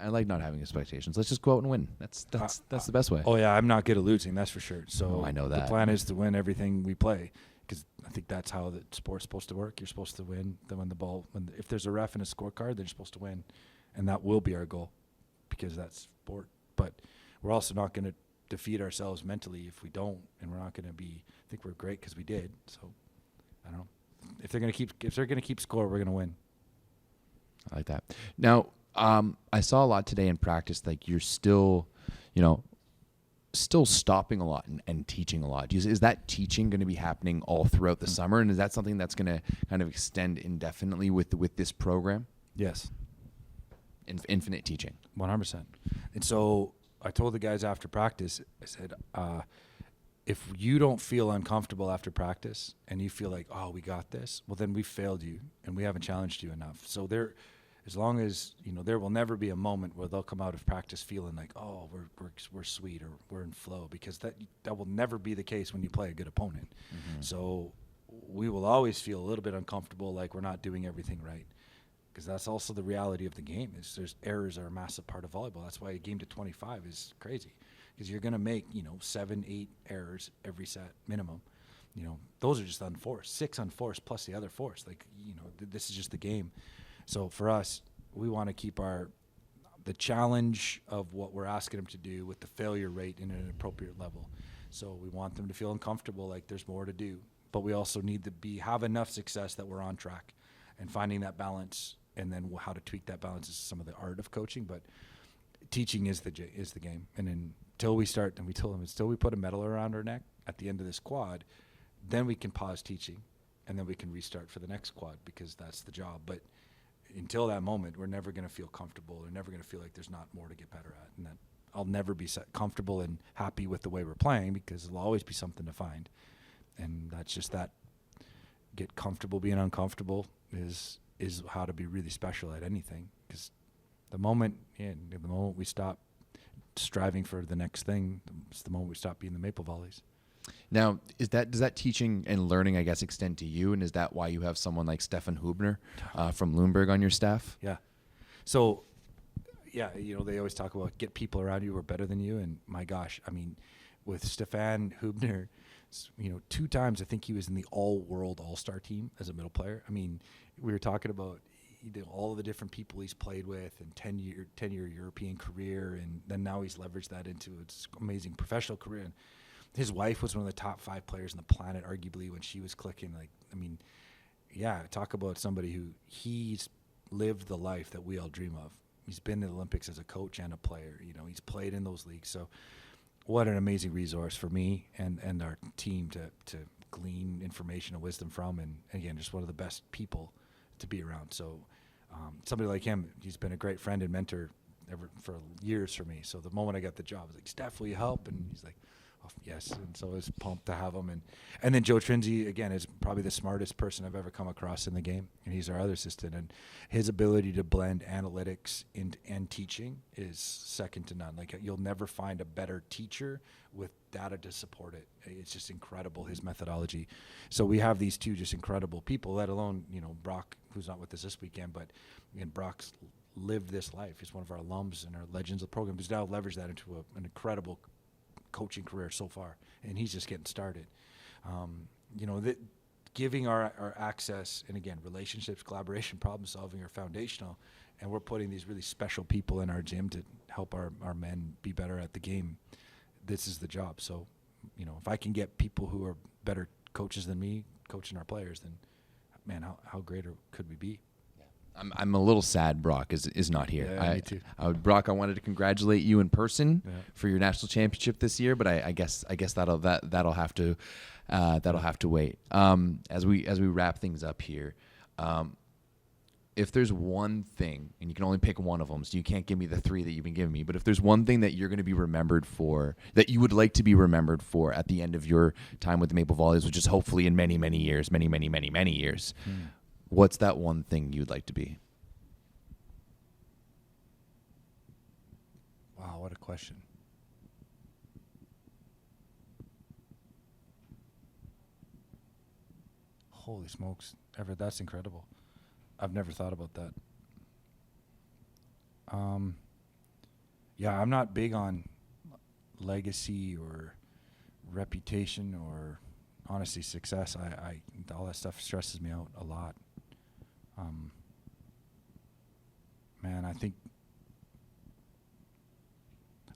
like not having expectations. Let's just go out and win. That's the best way. Oh yeah, I'm not good at losing, that's for sure. So I know that. The plan is to win everything we play, because I think that's how the sport's supposed to work. You're supposed to win. Then if there's a ref and a scorecard, they're supposed to win, and that will be our goal, because that's sport. But we're also not going to defeat ourselves mentally if we don't, and we're not going to think we're great because we did. So I don't know. If they're going to keep score, we're going to win. I like that. Now, I saw a lot today in practice, you're still, still stopping a lot and teaching a lot. Is that teaching going to be happening all throughout the summer? And is that something that's going to kind of extend indefinitely with this program? Yes. Infinite teaching. 100%. And so I told the guys after practice, I said, if you don't feel uncomfortable after practice and you feel like, oh, we got this, well, then we failed you and we haven't challenged you enough. So as long as, there will never be a moment where they'll come out of practice feeling like, oh, we're sweet or we're in flow, because that will never be the case when you play a good opponent. Mm-hmm. So we will always feel a little bit uncomfortable, like we're not doing everything right, because that's also the reality of the game. Is there's errors are a massive part of volleyball. That's why a game to 25 is crazy, because you're going to make 7, 8 errors every set minimum. Those are just unforced, 6 unforced plus the other forced. Like this is just the game. So for us, we want to keep the challenge of what we're asking them to do with the failure rate in an appropriate level. So we want them to feel uncomfortable, like there's more to do, but we also need to have enough success that we're on track, and finding that balance, and then how to tweak that balance is some of the art of coaching. But teaching is the game. And until we start, and we told them, until we put a medal around our neck at the end of this quad, then we can pause teaching, and then we can restart for the next quad, because that's the job. But until that moment, we're never going to feel comfortable. We're never going to feel like there's not more to get better at. And that I'll never be comfortable and happy with the way we're playing, because there'll always be something to find. And that's just that. Get comfortable being uncomfortable is how to be really special at anything. Because the moment we stop striving for the next thing, it's the moment we stop being the Maple Volleys. Now, does that teaching and learning, I guess, extend to you? And is that why you have someone like Stefan Hubner from Lundberg on your staff? Yeah. So, yeah, they always talk about get people around you who are better than you. And my gosh, I mean, with Stefan Hubner, 2 times I think he was in the all-world all-star team as a middle player. I mean, we were talking about all of the different people he's played with, and 10-year European career, and then now he's leveraged that into his amazing professional career. And his wife was one of the top 5 players on the planet, arguably, when she was clicking. Like, I mean, yeah, talk about somebody who he's lived the life that we all dream of. He's been to the Olympics as a coach and a player. He's played in those leagues. So what an amazing resource for me and our team to glean information and wisdom from. And again, just one of the best people to be around. So somebody like him, he's been a great friend and mentor for years for me. So the moment I got the job, I was like, Steph, will you help? And he's like, oh, yes. And so I was pumped to have him. And then Joe Trinzi, again, is probably the smartest person I've ever come across in the game. And he's our other assistant. And his ability to blend analytics and teaching is second to none. Like, you'll never find a better teacher with data to support it. It's just incredible, his methodology. So we have these 2 just incredible people, let alone, Brock, who's not with us this weekend. But, again, Brock's lived this life. He's one of our alums and our legends of the program. He's now leveraged that into an incredible coaching career so far, and he's just getting started. Giving our access, and again, relationships, collaboration, problem solving are foundational, and we're putting these really special people in our gym to help our men be better at the game. This is the job. So, if I can get people who are better coaches than me coaching our players, then man, how greater could we be? I'm a little sad Brock is not here. Yeah, me too. Brock, I wanted to congratulate you in person for your national championship this year, but I guess that'll have to wait. As we wrap things up here, if there's one thing, and you can only pick one of them, so you can't give me the 3 that you've been giving me, but if there's one thing that you're going to be remembered for, that you would like to be remembered for at the end of your time with the Maple Volleys, which is hopefully in many, many years, many, many, many, many years. What's that one thing you'd like to be? Wow, what a question. Holy smokes, Everett, that's incredible. I've never thought about that. Yeah, I'm not big on legacy or reputation or honestly success. I all that stuff stresses me out a lot. Man, I think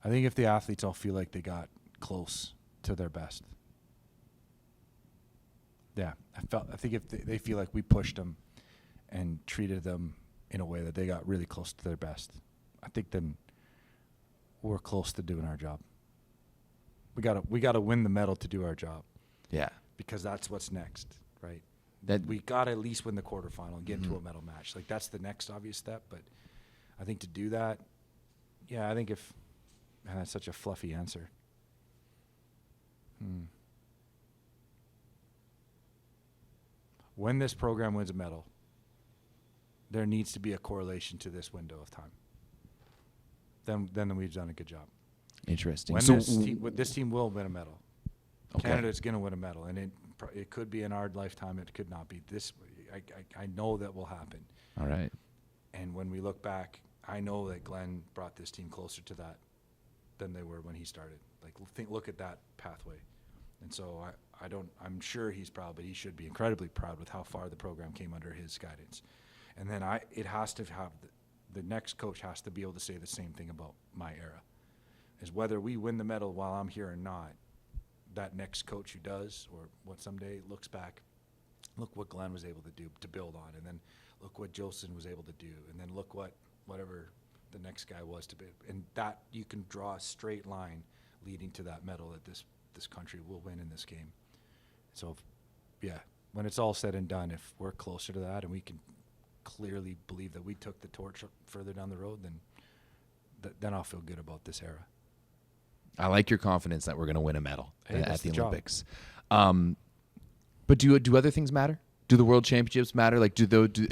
if the athletes all feel like they got close to their best. Yeah, I think if they feel like we pushed them and treated them in a way that they got really close to their best, I think then we're close to doing our job. We gotta win the medal to do our job. Yeah, because that's what's next, right? That we gotta at least win the quarterfinal and get into a medal match. Like, that's the next obvious step. But I think to do that, yeah, I think that's such a fluffy answer. when this program wins a medal, there needs to be a correlation to this window of time. Then we've done a good job. Interesting. When So this team will win a medal. Okay. Canada's going to win a medal, and it could be in our lifetime. It could not be. This I know that will happen. all right. And when we look back, I know that Glenn brought this team closer to that than they were when he started. Like, look at that pathway. And so I'm sure he's proud, but he should be incredibly proud with how far the program came under his guidance. And then it has to have the next coach has to be able to say the same thing about my era, is whether we win the medal while I'm here or not. That next coach who does, or what someday looks back, look what Glenn was able to do to build on, and then look what Josephson was able to do, and then look whatever the next guy was to be, and that you can draw a straight line leading to that medal that this country will win in this game. So, yeah, when it's all said and done, if we're closer to that and we can clearly believe that we took the torch further down the road, then I'll feel good about this era. I like your confidence that we're going to win a medal Hey, at that's the the job. Olympics. But do other things matter? Do the World Championships matter? Like,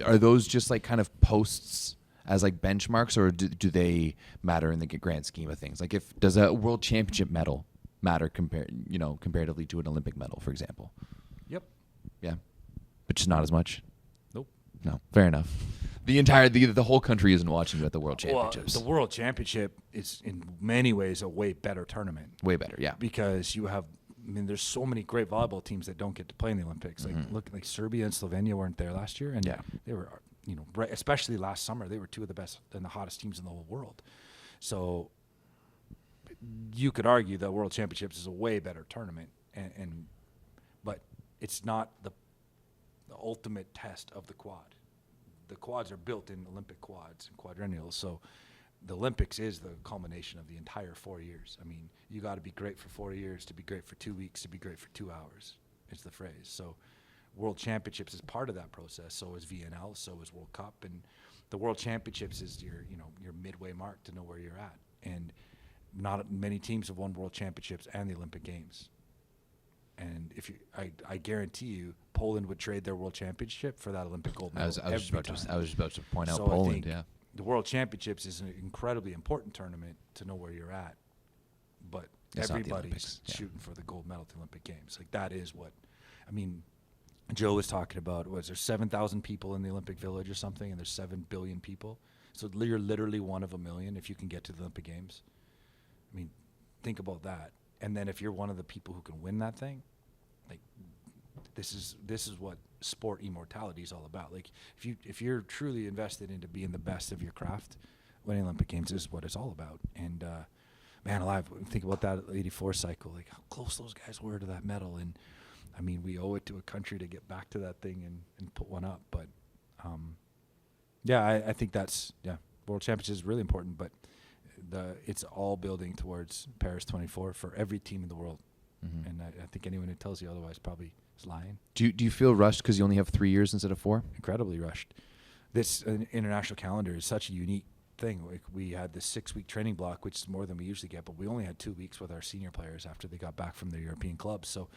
are those just like kind of posts as like benchmarks, or do they matter in the grand scheme of things? Like, does a World Championship medal matter comparatively to an Olympic medal, for example? Yep. Yeah, but just not as much. Nope. No, fair enough. The whole country isn't watching you at the World Championships. Well, the World Championship is in many ways a way better tournament. Way better, yeah. Because there's so many great volleyball teams that don't get to play in the Olympics. Like like Serbia and Slovenia weren't there last year, and Yeah. they were, especially last summer, they were two of the best and the hottest teams in the whole world. So you could argue that World Championships is a way better tournament, but it's not the ultimate test of the quad. The quads are built in Olympic quads and quadrennials, so the Olympics is the culmination of the entire 4 years. I mean, you got to be great for 4 years, to be great for 2 weeks, to be great for 2 hours. It's the phrase. So World Championships is part of that process. So is VNL, so is World Cup, and the World Championships is your midway mark to know where you're at. And not many teams have won World Championships and the Olympic Games. And I guarantee you, Poland would trade their World Championship for that Olympic gold medal. I was just about to point out So I Poland. think Yeah, the World Championships is an incredibly important tournament to know where you're at, but It's not the everybody's Olympics, yeah. shooting for the gold medal at the Olympic Games. Like, that is what, Joe was talking about, was there 7,000 people in the Olympic Village or something, and there's 7 billion people? So you're literally one of a million if you can get to the Olympic Games. Think about that. And then if you're one of the people who can win that thing, like, this is what sport immortality is all about. Like, if you're truly invested into being the best of your craft, winning Olympic Games is what it's all about. And man alive, think about that 84 cycle, like how close those guys were to that medal. And we owe it to a country to get back to that thing and put one up. But I think World Championships is really important, but it's all building towards Paris 24 for every team in the world. Mm-hmm. And I think anyone who tells you otherwise probably is lying. Do you feel rushed because you only have 3 years instead of 4? Incredibly rushed. This international calendar is such a unique thing. Like, we had this 6-week training block, which is more than we usually get, but we only had 2 weeks with our senior players after they got back from their European clubs. So,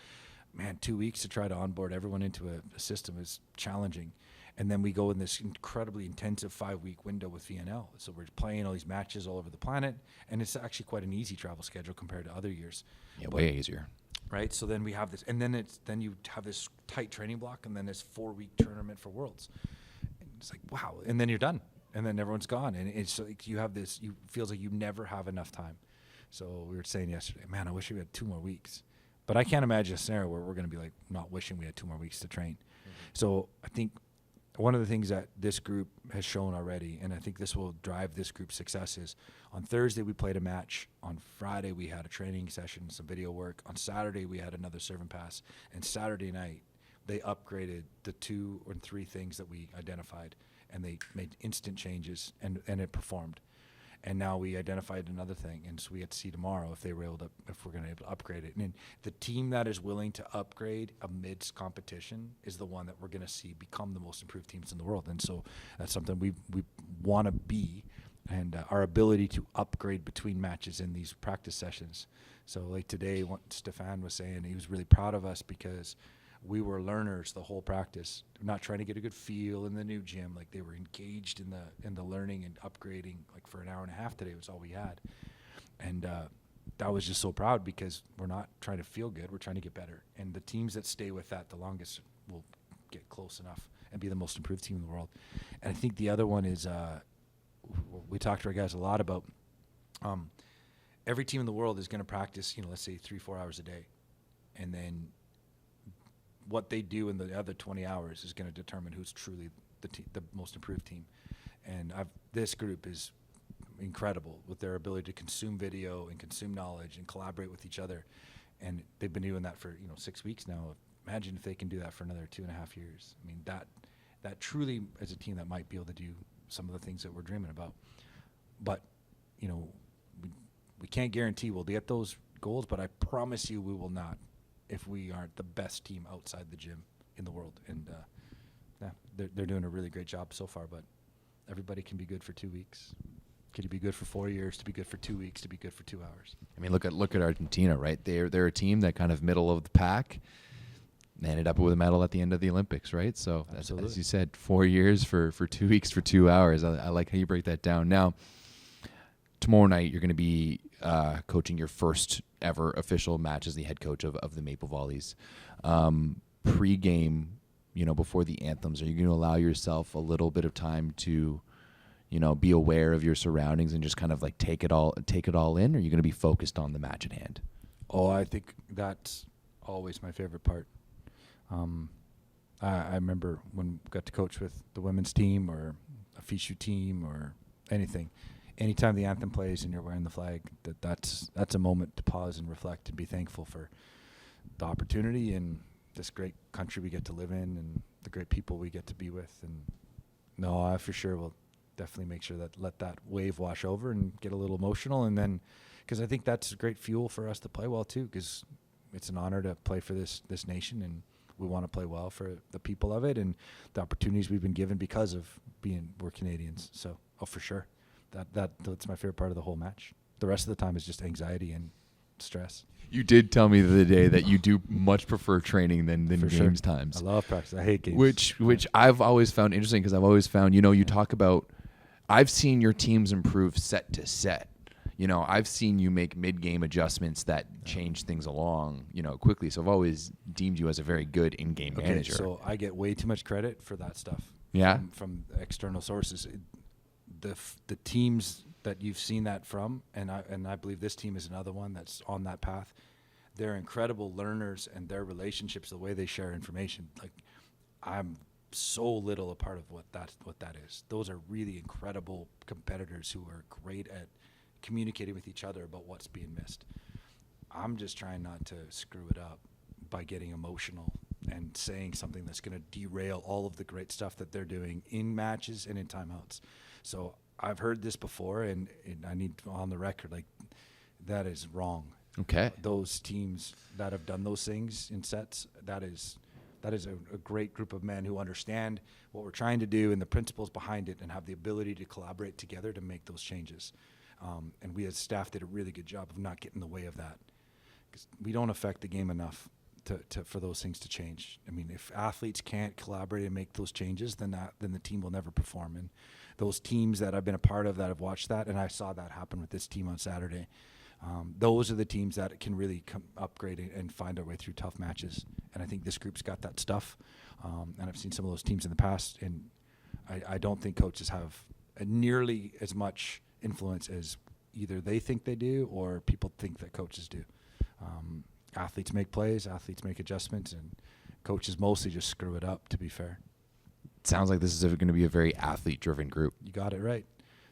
man, 2 weeks to try to onboard everyone into a system is challenging. And then we go in this incredibly intensive 5-week window with VNL. So we're playing all these matches all over the planet, and it's actually quite an easy travel schedule compared to other years. Yeah, way easier. Right, so then we have this, and then you have this tight training block, and then this 4-week tournament for Worlds. And it's like, wow, and then you're done, and then everyone's gone, and it's like you have this. Feels like you never have enough time. So we were saying yesterday, man, I wish we had 2 more weeks, but I can't imagine a scenario where we're going to be like not wishing we had 2 more weeks to train. Mm-hmm. So I think one of the things that this group has shown already, and I think this will drive this group's success, is on Thursday we played a match. On Friday we had a training session, some video work. On Saturday we had another serve and pass. And Saturday night they upgraded the 2 or 3 things that we identified, and they made instant changes, and it performed. And now we identified another thing, and so we had to see tomorrow if we're going to be able to upgrade it. And the team that is willing to upgrade amidst competition is the one that we're going to see become the most improved teams in the world. And so that's something we want to be, and our ability to upgrade between matches in these practice sessions. So like today, what Stefan was saying, he was really proud of us because we were learners the whole practice, not trying to get a good feel in the new gym. Like, they were engaged in the learning and upgrading. Like, for an hour and a half today was all we had. And that was just so proud, because we're not trying to feel good. We're trying to get better. And the teams that stay with that the longest will get close enough and be the most improved team in the world. And I think the other one is, we talked to our guys a lot about, every team in the world is going to practice, let's say 3-4 hours a day. And then what they do in the other 20 hours is going to determine who's truly the most improved team. And this group is incredible with their ability to consume video and consume knowledge and collaborate with each other. And they've been doing that for 6 weeks now. Imagine if they can do that for another 2.5 years. I mean, that truly is a team that might be able to do some of the things that we're dreaming about. But we can't guarantee we'll get those goals, but I promise you we will not if we aren't the best team outside the gym in the world. And they're doing a really great job so far, but everybody can be good for 2 weeks. Could you be good for 4 years, to be good for 2 weeks, to be good for 2 hours? I mean, look at Argentina, right? They're a team that kind of middle of the pack. They ended up with a medal at the end of the Olympics, right? So that's, as you said, 4 years for 2 weeks for 2 hours. I like how you break that down. Now, tomorrow night you're going to be coaching your first ever official match as the head coach of the Maple Volleys. Pre-game, before the anthems, are you going to allow yourself a little bit of time to, be aware of your surroundings and just kind of like take it all in? Or are you going to be focused on the match at hand? Oh, I think that's always my favorite part. I remember when we got to coach with the women's team or a FISU team or anything. Anytime the anthem plays and you're wearing the flag, that's a moment to pause and reflect and be thankful for the opportunity and this great country we get to live in and the great people we get to be with. And no, I for sure will definitely make sure that let that wave wash over and get a little emotional. And then, because I think that's great fuel for us to play well too, because it's an honor to play for this nation, and we want to play well for the people of it and the opportunities we've been given because of we're Canadians. So, for sure. That's my favorite part of the whole match. The rest of the time is just anxiety and stress. You did tell me the other day that you do much prefer training than games times. I love practice. I hate games. Which I've always found interesting, because I've always found, you talk about, I've seen your teams improve set to set. I've seen you make mid-game adjustments that change things along, quickly. So I've always deemed you as a very good in-game manager. So I get way too much credit for that stuff. Yeah. From external sources. The teams that you've seen that from, and I believe this team is another one that's on that path. They're incredible learners, and their relationships, the way they share information. Like, I'm so little a part of what that is. Those are really incredible competitors who are great at communicating with each other about what's being missed. I'm just trying not to screw it up by getting emotional and saying something that's going to derail all of the great stuff that they're doing in matches and in timeouts. So I've heard this before, and I need on the record, like, that is wrong. Okay. Those teams that have done those things in sets, that is a great group of men who understand what we're trying to do and the principles behind it, and have the ability to collaborate together to make those changes. And we as staff did a really good job of not getting in the way of that, because we don't affect the game enough for those things to change. I mean, if athletes can't collaborate and make those changes, then the team will never perform. And those teams that I've been a part of that have watched that, and I saw that happen with this team on Saturday, those are the teams that can really upgrade and find their way through tough matches. And I think this group's got that stuff. And I've seen some of those teams in the past, and I don't think coaches have nearly as much influence as either they think they do or people think that coaches do. Athletes make plays, athletes make adjustments, and coaches mostly just screw it up, to be fair. It sounds like this is going to be a very athlete-driven group. You got it right.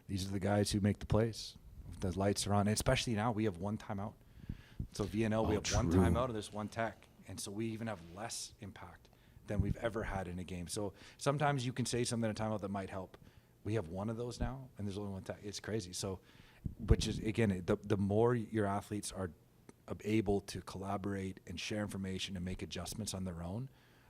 These are the guys who make the plays. The lights are on, and especially now we have one timeout. So VNL, we have one timeout and there's one tech, and so we even have less impact than we've ever had in a game. So sometimes you can say something in a timeout that might help. We have one of those now, and there's only one tech. It's crazy. So, which is, again, the more your athletes are able to collaborate and share information and make adjustments on their own,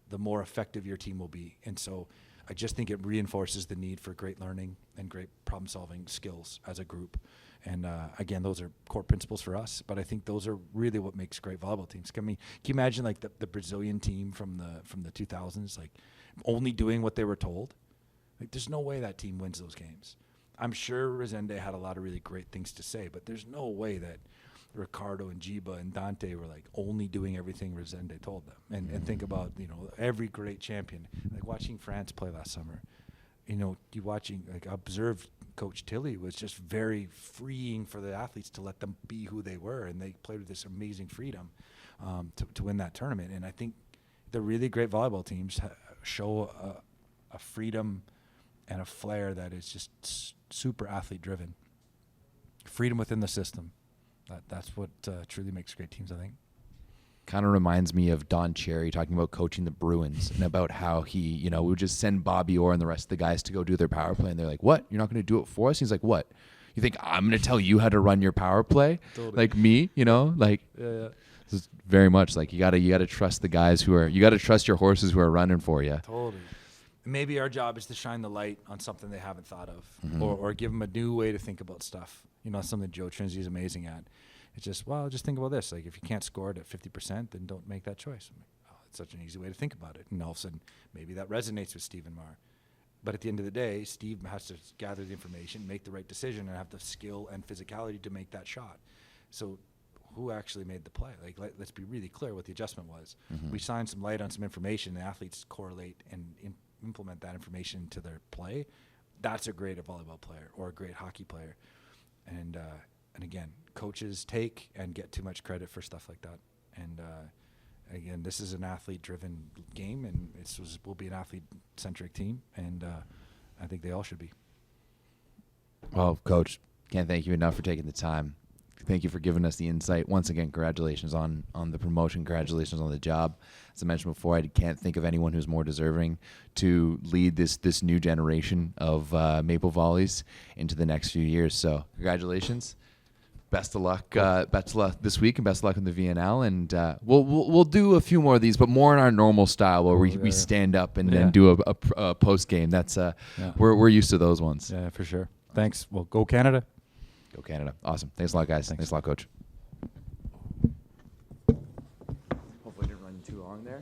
the more effective your team will be. And so I just think it reinforces the need for great learning and great problem-solving skills as a group. And again, those are core principles for us. But I think those are really what makes great volleyball teams. Can you imagine like the Brazilian team from the 2000s, like only doing what they were told? Like, there's no way that team wins those games. I'm sure Resende had a lot of really great things to say, but there's no way that Ricardo and Jiba and Dante were like only doing everything Resende told them. And think about, every great champion, like watching France play last summer, observed Coach Tilley was just very freeing for the athletes to let them be who they were. And they played with this amazing freedom to win that tournament. And I think the really great volleyball teams show a freedom and a flair that is just super athlete driven. Freedom within the system. That's what truly makes great teams, I think. Kind of reminds me of Don Cherry talking about coaching the Bruins and about how he, would just send Bobby Orr and the rest of the guys to go do their power play. And they're like, what? You're not going to do it for us? He's like, what? You think I'm going to tell you how to run your power play? Totally. Like me, Yeah. This is very much like you gotta trust the guys you gotta trust your horses who are running for you. Totally. Maybe our job is to shine the light on something they haven't thought of, or give them a new way to think about stuff. Something Joe Trinzi is amazing at. It's just think about this. Like, if you can't score it at 50%, then don't make that choice. I'm like, oh, it's such an easy way to think about it. And all of a sudden, maybe that resonates with Steve and Marr. But at the end of the day, Steve has to gather the information, make the right decision, and have the skill and physicality to make that shot. So who actually made the play? Like, let's be really clear what the adjustment was. We shine some light on some information. The athletes correlate and implement that information to their play. That's a great volleyball player or a great hockey player. And again, coaches take and get too much credit for stuff like that. And again, this is an athlete-driven game, and will be an athlete-centric team, and I think they all should be. Well, Coach, can't thank you enough for taking the time. Thank you for giving us the insight. Once again, congratulations on the promotion. Congratulations on the job. As I mentioned before, I can't think of anyone who's more deserving to lead this new generation of Maple Volleys into the next few years. So congratulations. Best of luck. Best of luck this week, and best of luck in the VNL. And we'll do a few more of these, but more in our normal style, where we stand up and then do a post game. That's we're used to those ones. Yeah, for sure. Thanks. Well, go Canada. Go Canada. Awesome. Thanks a lot, guys. Thanks a lot, Coach. Hopefully I didn't run too long there.